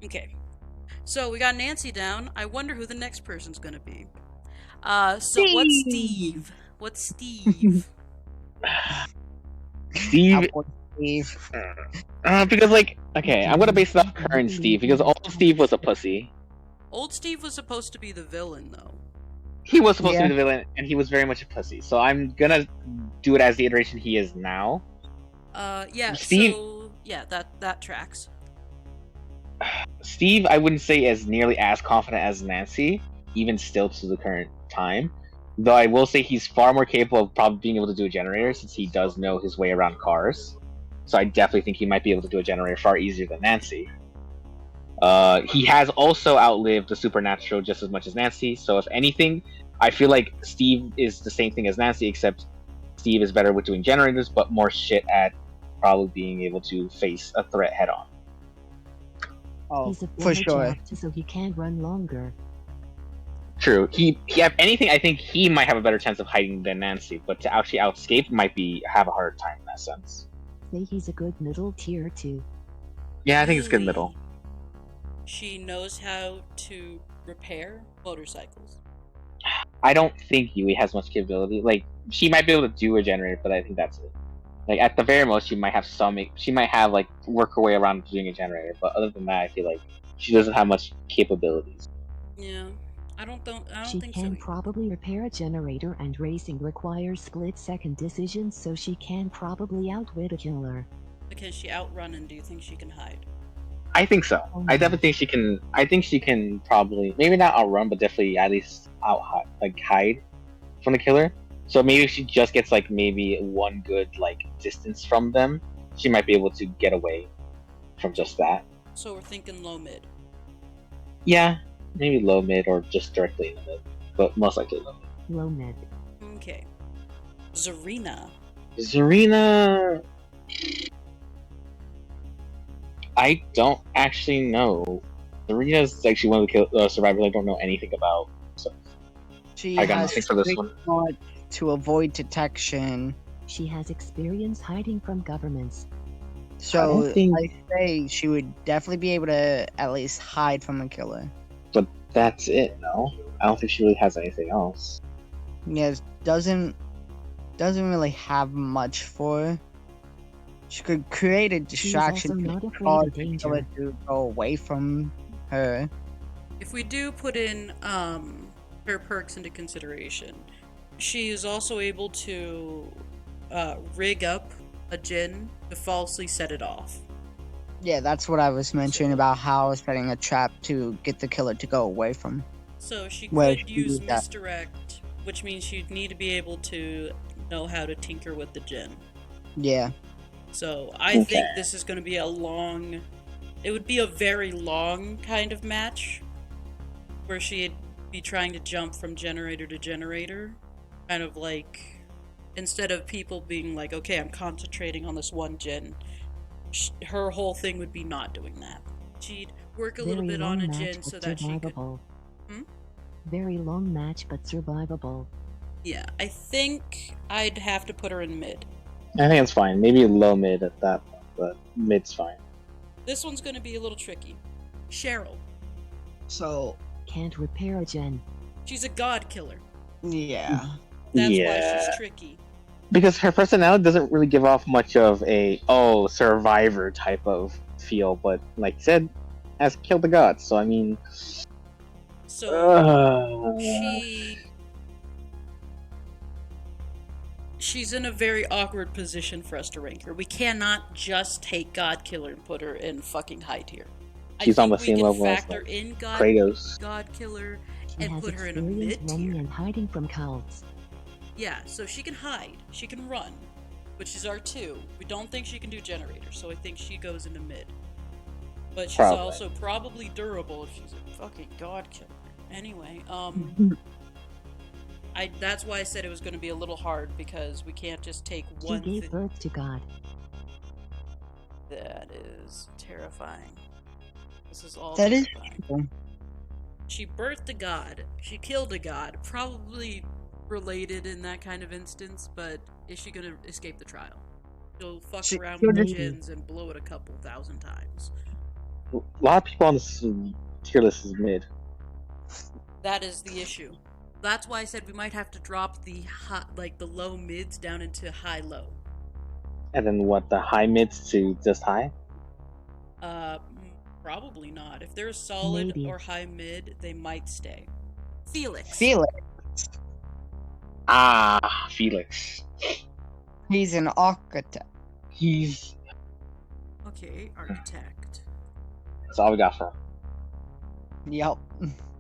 Okay, so we got Nancy down. I wonder who the next person's gonna be. So what's Steve? What's Steve? Steve. Steve. Because like, okay, I'm gonna base it off current Steve because old Steve was a pussy. Old Steve was supposed to be the villain, though. He was supposed to be the villain, and he was very much a pussy. So I'm gonna do it as the iteration he is now. Yeah. Steve. So yeah, that tracks. Steve, I wouldn't say is nearly as confident as Nancy, even still to the current time. Though I will say he's far more capable of probably being able to do a generator since he does know his way around cars. So I definitely think he might be able to do a generator far easier than Nancy. He has also outlived the supernatural just as much as Nancy, so if anything, I feel like Steve is the same thing as Nancy, except Steve is better with doing generators, but more shit at probably being able to face a threat head on. Oh, He's a for sure. So he can run longer. True. He if anything, I think he might have a better chance of hiding than Nancy, but to actually outscape might have a hard time in that sense. Say he's a good middle tier too. Yeah, I think it's good middle. She knows how to repair motorcycles. I don't think Yui has much capability. Like, she might be able to do a generator, but I think that's it. Like, at the very most, she might have like work her way around doing a generator, but other than that, I feel like she doesn't have much capabilities. Yeah, I don't think She so. can probably repair a generator, and racing requires split-second decisions, so she can probably outwit a killer. But can she outrun, and do you think she can hide? I think so. I definitely think she can. I think she can probably, maybe not outrun, but definitely at least hide from the killer. So maybe if she just gets like maybe one good like distance from them, she might be able to get away from just that. So we're thinking low mid. Yeah, maybe low mid or just directly in the mid, but most likely low mid. Low mid. Okay. Zarina. I don't actually know. Zarina's actually one of the survivors I don't know anything about. So She I got has nothing for this one. To avoid detection. She has experience hiding from governments. So I say she would definitely be able to at least hide from a killer. But that's it, no? I don't think she really has anything else. Yes, doesn't really have much for her. She could create a distraction She's also not to afraid cause of the danger. killer to go away from her. If we do put in her perks into consideration, she is also able to rig up a djinn to falsely set it off. Yeah, that's what I was mentioning about how setting a trap to get the killer to go away from. So she Where could she use used that. misdirect, which means she'd need to be able to know how to tinker with the djinn. Yeah. So I think this is going to be it would be a very long kind of match, where she'd be trying to jump from generator to generator, kind of like, instead of people being like, okay, I'm concentrating on this one djinn, her whole thing would be not doing that. She'd work a little Very bit on long a match, djinn but so that she could... survivable. Very long match, but survivable. Yeah, I think I'd have to put her in mid. I think it's fine. Maybe low mid at that point, but mid's fine. This one's going to be a little tricky. Cheryl. So, Can't repair a gen. She's a god killer. yeah. That's why she's tricky. Because her personality doesn't really give off much of a survivor type of feel, but like I said, has killed the gods. So I mean, So she's in a very awkward position for us to rank her. We cannot just take God Killer and put her in fucking high tier. She's on the same level as factor in Kratos. God Killer She and has put her in a experience mid running tier. and hiding from cults. Yeah, so she can hide, she can run, which is our 2. We don't think she can do generator, so I think she goes into mid. But she's also probably durable if she's a fucking God Killer. Anyway, that's why I said it was going to be a little hard, because we can't just take one She gave birth to God. That is terrifying. This is all That is terrifying. cool. She birthed a god. She killed a god. Probably related in that kind of instance, but is she going to escape the trial? She'll fuck around with the djinns and blow it a couple thousand times. A lot of people on this tier list is mid. That is the issue. That's why I said we might have to drop the the low mids down into high low. And then what, the high mids to just high? Probably not. If they're solid Maybe. or high mid, they might stay. Felix. Felix. He's an architect. He's... Okay, architect. That's all we got for him. Yep.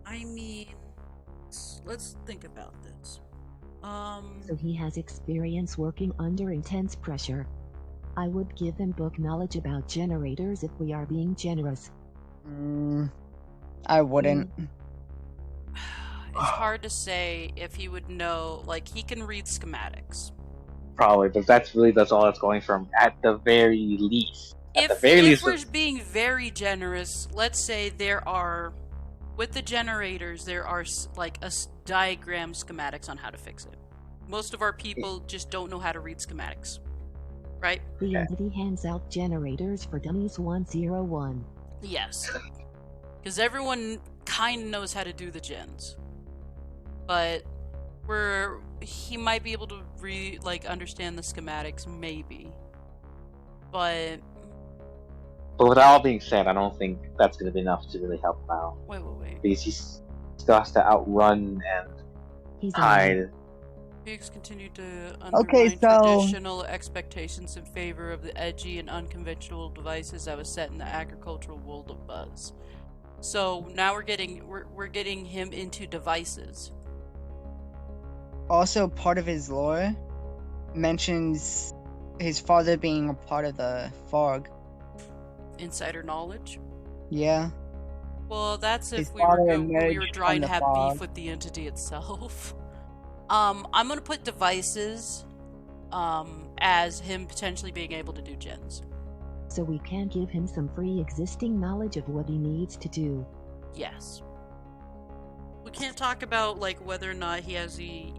I mean, let's think about this. So he has experience working under intense pressure. I would give him book knowledge about generators if we are being generous. I wouldn't. It's hard to say if he would know, like, he can read schematics. Probably, but that's all that's going from, at the very least. If we're being very generous, let's say with the generators, there are, like, a diagram schematics on how to fix it. Most of our people just don't know how to read schematics. Right? The entity hands out generators for dummies 101. Yes. Because everyone kind of knows how to do the djinns. But he might be able to understand the schematics, maybe. But with that all being said, I don't think that's going to be enough to really help him out. Wait. Because he still has to outrun and hide. Felix continued to undermine traditional expectations in favor of the edgy and unconventional devices that was set in the agricultural world of Buzz. So now we're getting him into devices. Also, part of his lore mentions his father being a part of the fog. Insider knowledge? Yeah. Well, that's if His we were father trying to have fog. beef with the entity itself. I'm gonna put devices as him potentially being able to do djinns. So we can give him some free existing knowledge of what he needs to do. Yes. We can't talk about whether or not he has the,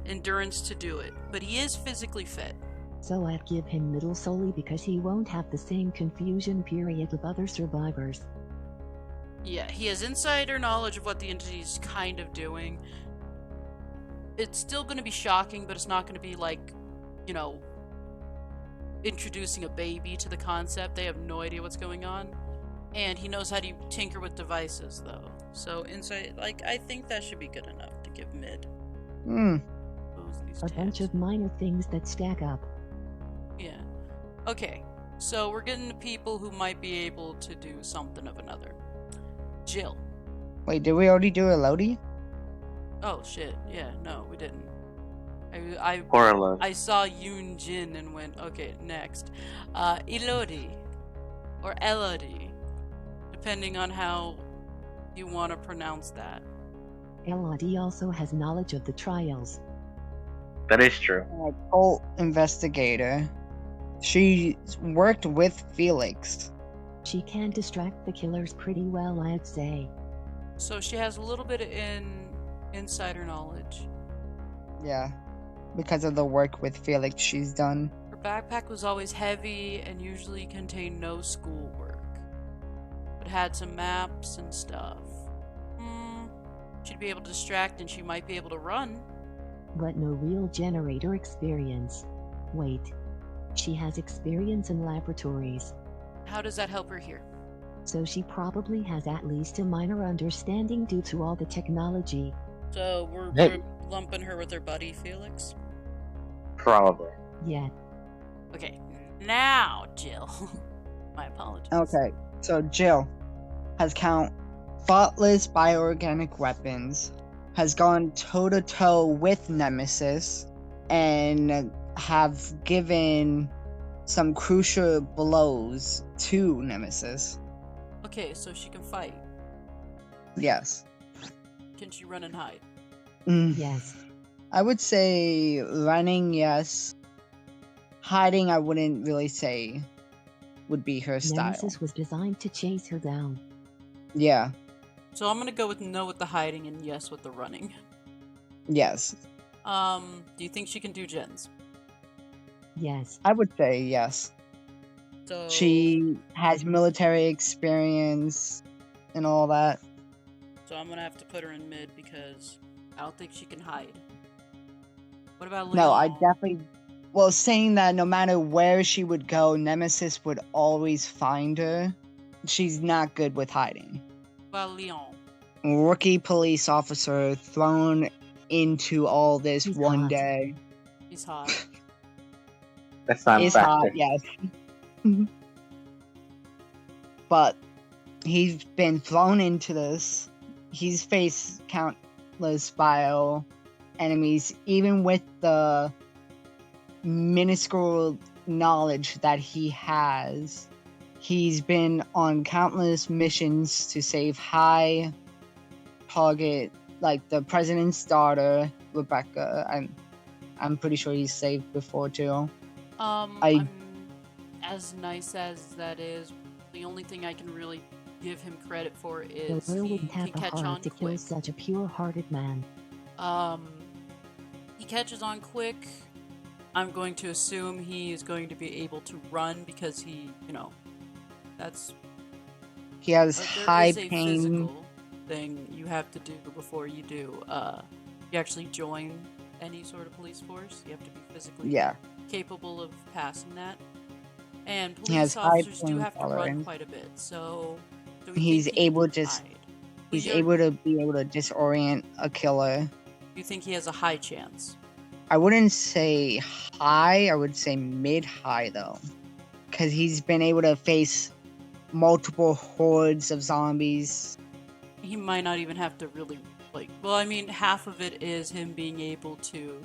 endurance to do it, but he is physically fit. So I'd give him middle solely because he won't have the same confusion period with other survivors. Yeah, he has insider knowledge of what the entity is kind of doing. It's still going to be shocking, but it's not going to be introducing a baby to the concept. They have no idea what's going on. And he knows how to tinker with devices, though. So insight, like, I think that should be good enough to give mid. Hmm. Close these A bunch tabs. of minor things that stack up. Yeah. Okay. So we're getting to people who might be able to do something of another. Jill. Wait, did we already do Elodie? Oh shit. Yeah. No, we didn't. I Corral. I saw Yoon Jin and went, okay, next. Elodie. Or Elodie. Depending on how you want to pronounce that. Elodie also has knowledge of the trials. That is true. A cult investigator. She worked with Felix. She can distract the killers pretty well, I'd say. So she has a little bit of insider knowledge. Yeah. Because of the work with Felix she's done. Her backpack was always heavy and usually contained no schoolwork, but had some maps and stuff. She'd be able to distract and she might be able to run. But no real generator experience. Wait. She has experience in laboratories, How does that help her here? so she probably has at least a minor understanding due to all the technology. So we're Hey. lumping her with her buddy Felix. Probably. Yet, Okay, now Jill. My apologies. Okay, so Jill has count thoughtless bioorganic weapons, has gone toe-to-toe with Nemesis, and have given some crucial blows to Nemesis. Okay, so she can fight. Yes. Can she run and hide? yes. I would say running, yes. Hiding, I wouldn't really say would be her style. Nemesis was designed to chase her down. Yeah, So I'm gonna go with no with the hiding and yes with the running. yes. Do you think she can do gens? Yes. I would say yes. So She has military experience and all that. So I'm gonna have to put her in mid because I don't think she can hide. What about No, I Leon? definitely. Well, saying that no matter where she would go, Nemesis would always find her. She's not good with hiding. What about Leon? Rookie police officer thrown into all this He's one hot. day. He's hot. That's not a Is factor. hot, yes. But he's been thrown into this. He's faced countless bio enemies, even with the minuscule knowledge that he has. He's been on countless missions to save high target, like the president's daughter, Rebecca. I'm pretty sure he's saved before too. I'm as nice as that is. The only thing I can really give him credit for The is will he wouldn't can have the catch on heart to kill quick. such a pure-hearted man. He catches on quick. I'm going to assume he is going to be able to run because he, that's He has there high is a pain. physical thing you have to do before you do. You actually join any sort of police force. You have to be physically Yeah, capable of passing that. And He has police high officers do pain have to run tolerance. quite a bit, so do we He's think he able can to s- hide? he's You're- able to be able to disorient a killer. You think he has a high chance? I wouldn't say high, I would say mid-high though. Because he's been able to face multiple hordes of zombies. He might not even have to really well, I mean, half of it is him being able to,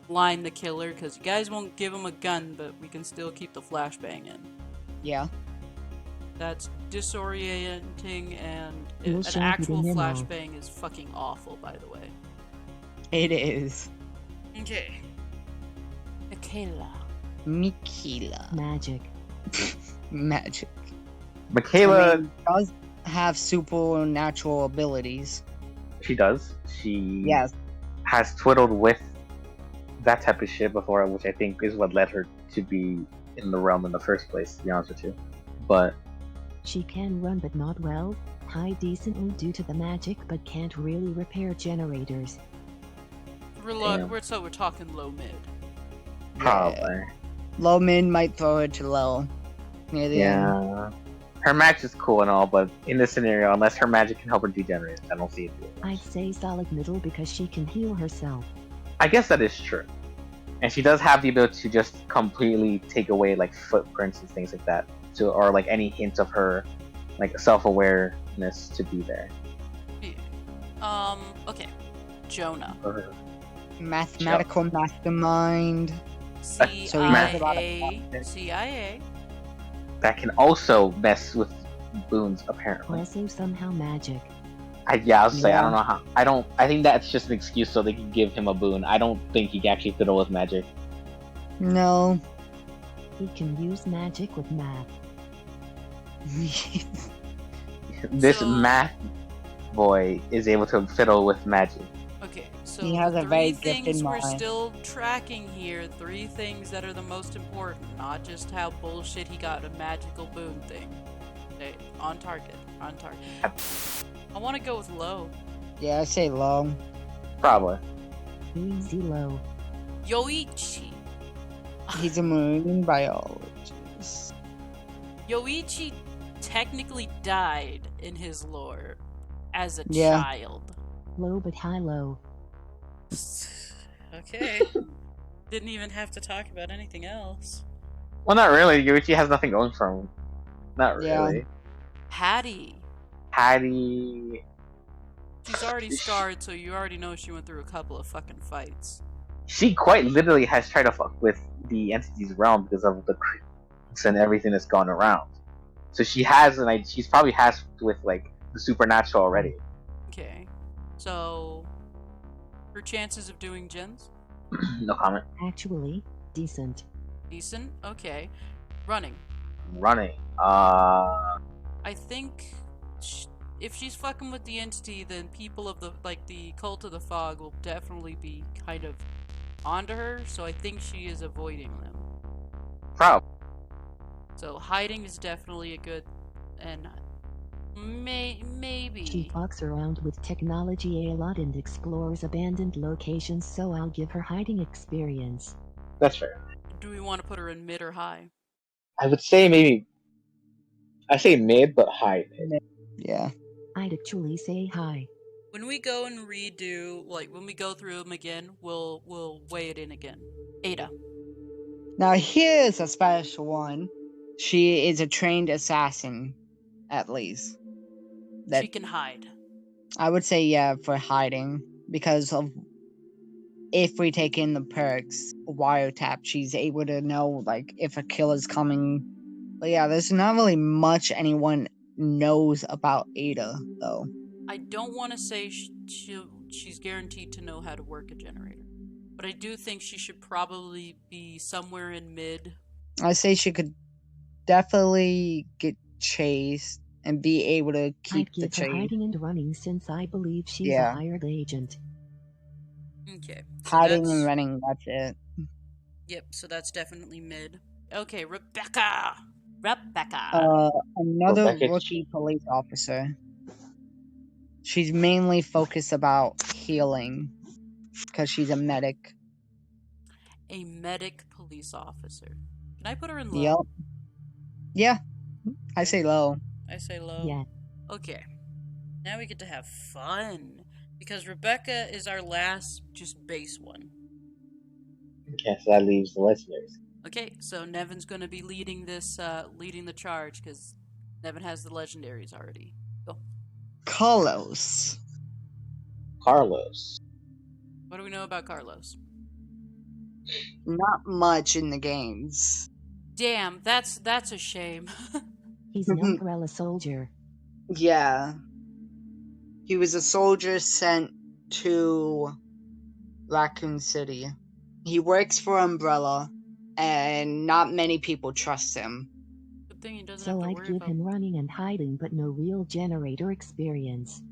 line the killer, because you guys won't give him a gun, but we can still keep the flashbang in. Yeah. That's disorienting, and We'll an show you the actual memo. flashbang is fucking awful, by the way. It is. Okay. Michaela. Mikila. Magic. Magic. Michaela, I mean, does have supernatural abilities. she does. She Yes. has twiddled with that type of shit before, which I think is what led her to be in the realm in the first place, to be honest with you. But She can run but not well, hide decently due to the magic but can't really repair generators. So we're talking low mid. probably. Low mid might throw her to low. Near the end. Yeah. Her magic is cool and all, but in this scenario, unless her magic can help her degenerate, I don't see it doing I'd say solid middle because she can heal herself. I guess that is true. And she does have the ability to just completely take away like footprints and things like that, or like any hint of her like self-awareness to be there. Okay. Jonah. Mathematical mastermind. CIA. CIA. That can also mess with boons, apparently. Also somehow magic. I was say I don't know how. I think that's just an excuse so they can give him a boon. I don't think he can actually fiddle with magic. No. He can use magic with math. This math boy is able to fiddle with magic. Okay, so He has a three very things gifted we're mind. still tracking here. 3 things that are the most important, not just how bullshit he got a magical boon thing. Okay, on target. I want to go with low. Yeah, I say low. Probably. Easy low. Yoichi. He's a marine biologist. Yoichi technically died in his lore as a Yeah. child. Low but high low. Okay. Didn't even have to talk about anything else. Well, not really. Yuichi has nothing going for him. Not Yeah. really. Hattie. Hattie. She's already scarred, so you already know she went through a couple of fucking fights. She quite literally has tried to fuck with the entity's realm because of the creeps and everything that's gone around. So she has, and she's probably has with like the supernatural already. Okay. So, her chances of doing gens? No comment. Actually, decent. Decent? Okay. Running. Running. I think if she's fucking with the entity, then people of the cult of the fog will definitely be kind of onto her, so I think she is avoiding them. Probably. So hiding is definitely a good, and maybe. She fucks around with technology a lot and explores abandoned locations, so I'll give her hiding experience. That's fair. Do we want to put her in mid or high? I would say maybe. I say mid, but high mid. Yeah. I'd actually say high. When we go and redo, when we go through them again, we'll weigh it in again. Ada. Now here's a special one. She is a trained assassin, at least. She can hide. I would say yeah for hiding because of if we take in the perks wiretap, she's able to know like if a killer's coming. But yeah, there's not really much anyone knows about Ada though. I don't want to say she's guaranteed to know how to work a generator, but I do think she should probably be somewhere in mid. I say she could definitely get chased and be able to keep I'd the give her chase. hiding and running since I believe she's Yeah. a hired agent. Okay. So Hiding and running, that's it. Yep, so that's definitely mid. Okay, Rebecca! Another Rebecca- rookie police officer. She's mainly focused about healing because she's a medic. A medic police officer. Can I put her in low? Yep. Yeah, I say low. I say low. Yeah. Okay. Now we get to have fun. Because Rebecca is our last, just base one. Okay, so that leaves the legendaries. Okay, so Nevin's going to be leading this, leading the charge, because Nevin has the legendaries already. Go. Carlos. Carlos. What do we know about Carlos? Not much in the games. Damn, that's a shame. He's an umbrella soldier. Yeah. He was a soldier sent to Raccoon City. He works for Umbrella, and not many people trust him. Good thing he doesn't So have to I'd worry give about... him running and hiding but no real generator experience.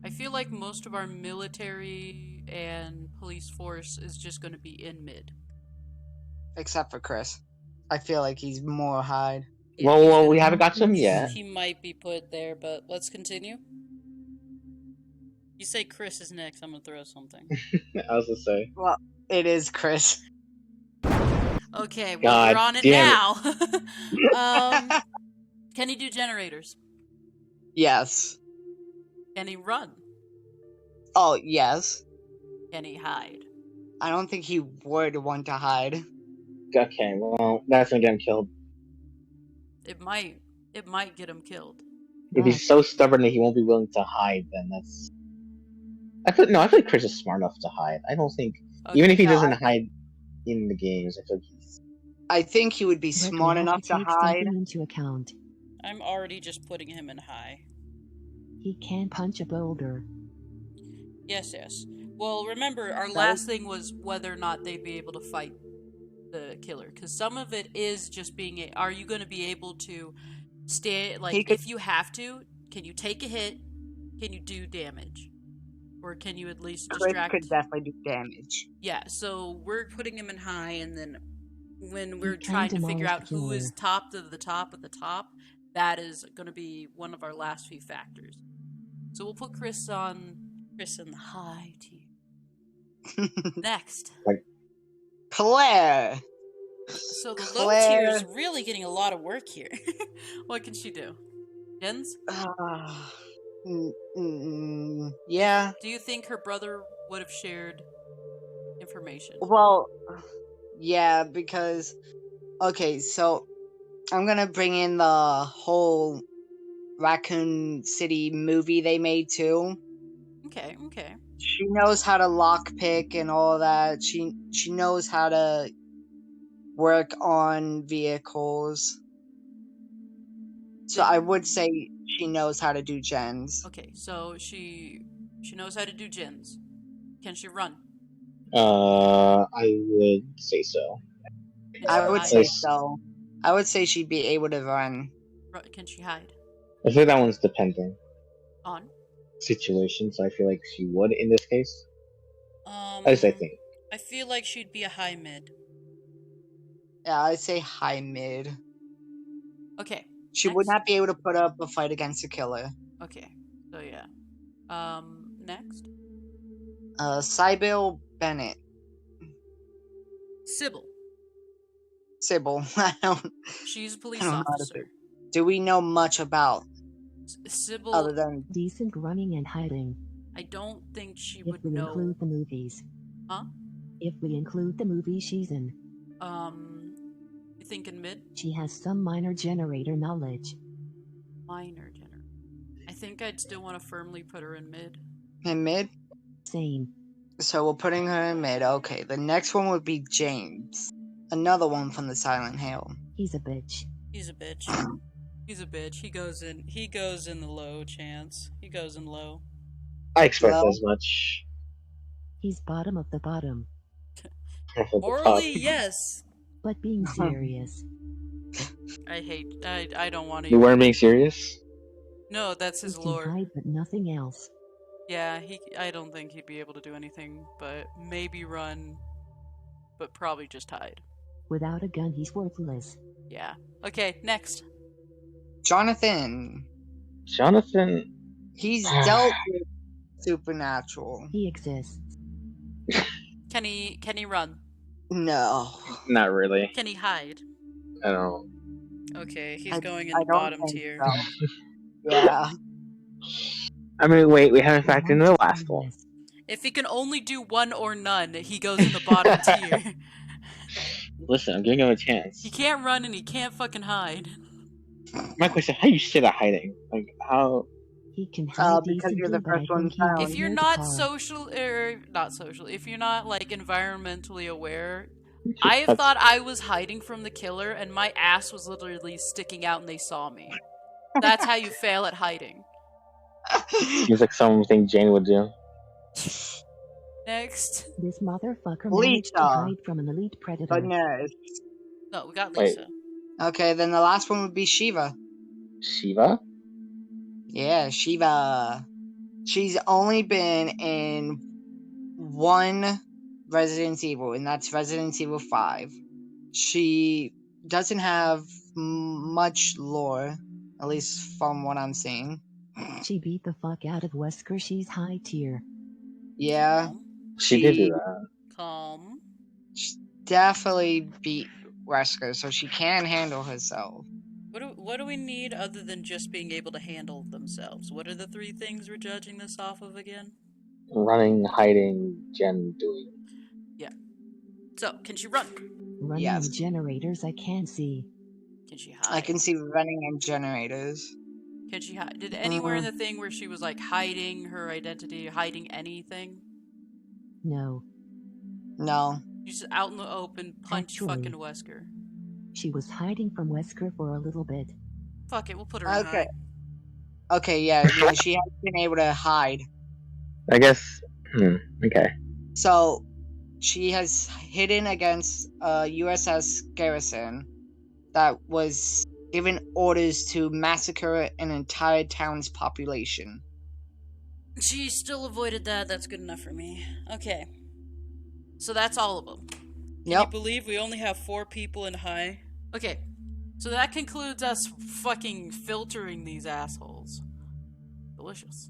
I feel like most of our military and police force is just going to be in mid. Except for Chris. I feel like he's more hide. Yeah, Well, he's we gonna- haven't got to him yet. He might be put there, but let's continue. You say Chris is next, I'm gonna throw something. I was gonna say. Well, it is Chris. Okay, well, God we're on it damn now. Can he do generators? Yes. Can he run? Oh, yes. Can he hide? I don't think he would want to hide. Okay, well, that's gonna get him killed. It might get him killed. If he's so stubborn that he won't be willing to hide, then that's. I feel like Chris is smart enough to hide. I don't think, even Okay. if he doesn't hide in the games, I feel like he's. I think he would be But smart we have enough to take hide. something into account. I'm already just putting him in high. He can punch a boulder. Yes. Well, remember, our That last thing was whether or not they'd be able to fight the killer. Because some of it is just being are you going to be able to stay, like, could- if you have to, can you take a hit? Can you do damage? Or can you at least Chris distract? could definitely do damage. Yeah, so we're putting him in high, and then when we're can trying to figure demolish out the who is killer. top of the top of the top, that is going to be one of our last few factors. So we'll put Chris in the high tier. Next. Claire. So the low tier is really getting a lot of work here. What can she do? Jens? Yeah. Do you think her brother would have shared information? Well, yeah, because okay, so I'm gonna bring in the whole Raccoon City movie they made too. Okay. She knows how to lockpick and all that. She knows how to work on vehicles. So I would say she knows how to do gens. Okay, so she knows how to do gens. Can she run? I would say so. Can she I would hide? say so. I would say she'd be able to run. Can she hide? I feel that one's depending On? situation, so I feel like she would in this case. At least I think. I feel like she'd be a high mid. Yeah, I'd say high mid. Okay. She would not be able to put up a fight against a killer. Okay. So yeah. Next. Sybil Bennett. Sybil. I don't. She's a I police don't know how to officer. say. Do we know much about Sybil? other than decent running and hiding? I don't think she If would we know. include the movies. Huh? If we include the movie she's in. You thinking mid? She has some minor generator knowledge. Minor generator. I think I'd still want to firmly put her in mid. in mid? Same. So we're putting her in mid. Okay, the next one would be James. Another one from the Silent Hill. He's a bitch. He's a bitch. He's a bitch. He goes in the low chance. He goes in low. I expect Well- as much. He's bottom of the bottom. Morally, yes. But being serious. I don't want to. You weren't being serious? No, that's his He can lore. hide but nothing else. Yeah, I don't think he'd be able to do anything, but maybe run, but probably just hide. Without a gun, he's worthless. Yeah. Okay, next. Jonathan. He's dealt with supernatural. He exists. Can he run? No. Not really. Can he hide? I don't. Okay, he's I- going in I the don't bottom think tier. so. Yeah. I mean, wait, we haven't factored in the Once last one. this. If he can only do one or none, he goes in the bottom tier. Listen, I'm giving him a chance. He can't run and he can't fucking hide. My question: how are you shit at hiding? Like how? He can hide Because you're decently, the but I first one think he found. might If you're know not the car. if you're not like environmentally aware, I have thought I was hiding from the killer and my ass was literally sticking out and they saw me. That's how you fail at hiding. Seems like something Jane would do. Next. This motherfucker managed to Lisa. hide from an elite predator. The nurse. No, we got Wait. Lisa. Okay, then the last one would be Shiva. Shiva? Yeah, Shiva. She's only been in one Resident Evil, and that's Resident Evil 5. She doesn't have much lore, at least from what I'm seeing. She beat the fuck out of Wesker. She's high tier. Yeah, She did do that. Calm. she definitely beat Wesker, so she can handle herself. What do we need other than just being able to handle themselves? What are the 3 things we're judging this off of again? Running, hiding, gen doing. Yeah. So, can she run? Running Yes. and generators I can't see. Can she hide? I can see running and generators. Can she hide? Did anywhere in the thing where she was like hiding her identity, hiding anything? No. No. She's just out in the open, punch Actually. fucking Wesker. She was hiding from Wesker for a little bit. Fuck it, we'll put her in Okay. high. Okay, yeah, no, she has been able to hide. I guess. Okay. So, she has hidden against a USS garrison that was given orders to massacre an entire town's population. She still avoided that. That's good enough for me. Okay. So that's all of them. Can you Yep. believe we only have 4 people in high? Okay. So that concludes us fucking filtering these assholes. Delicious.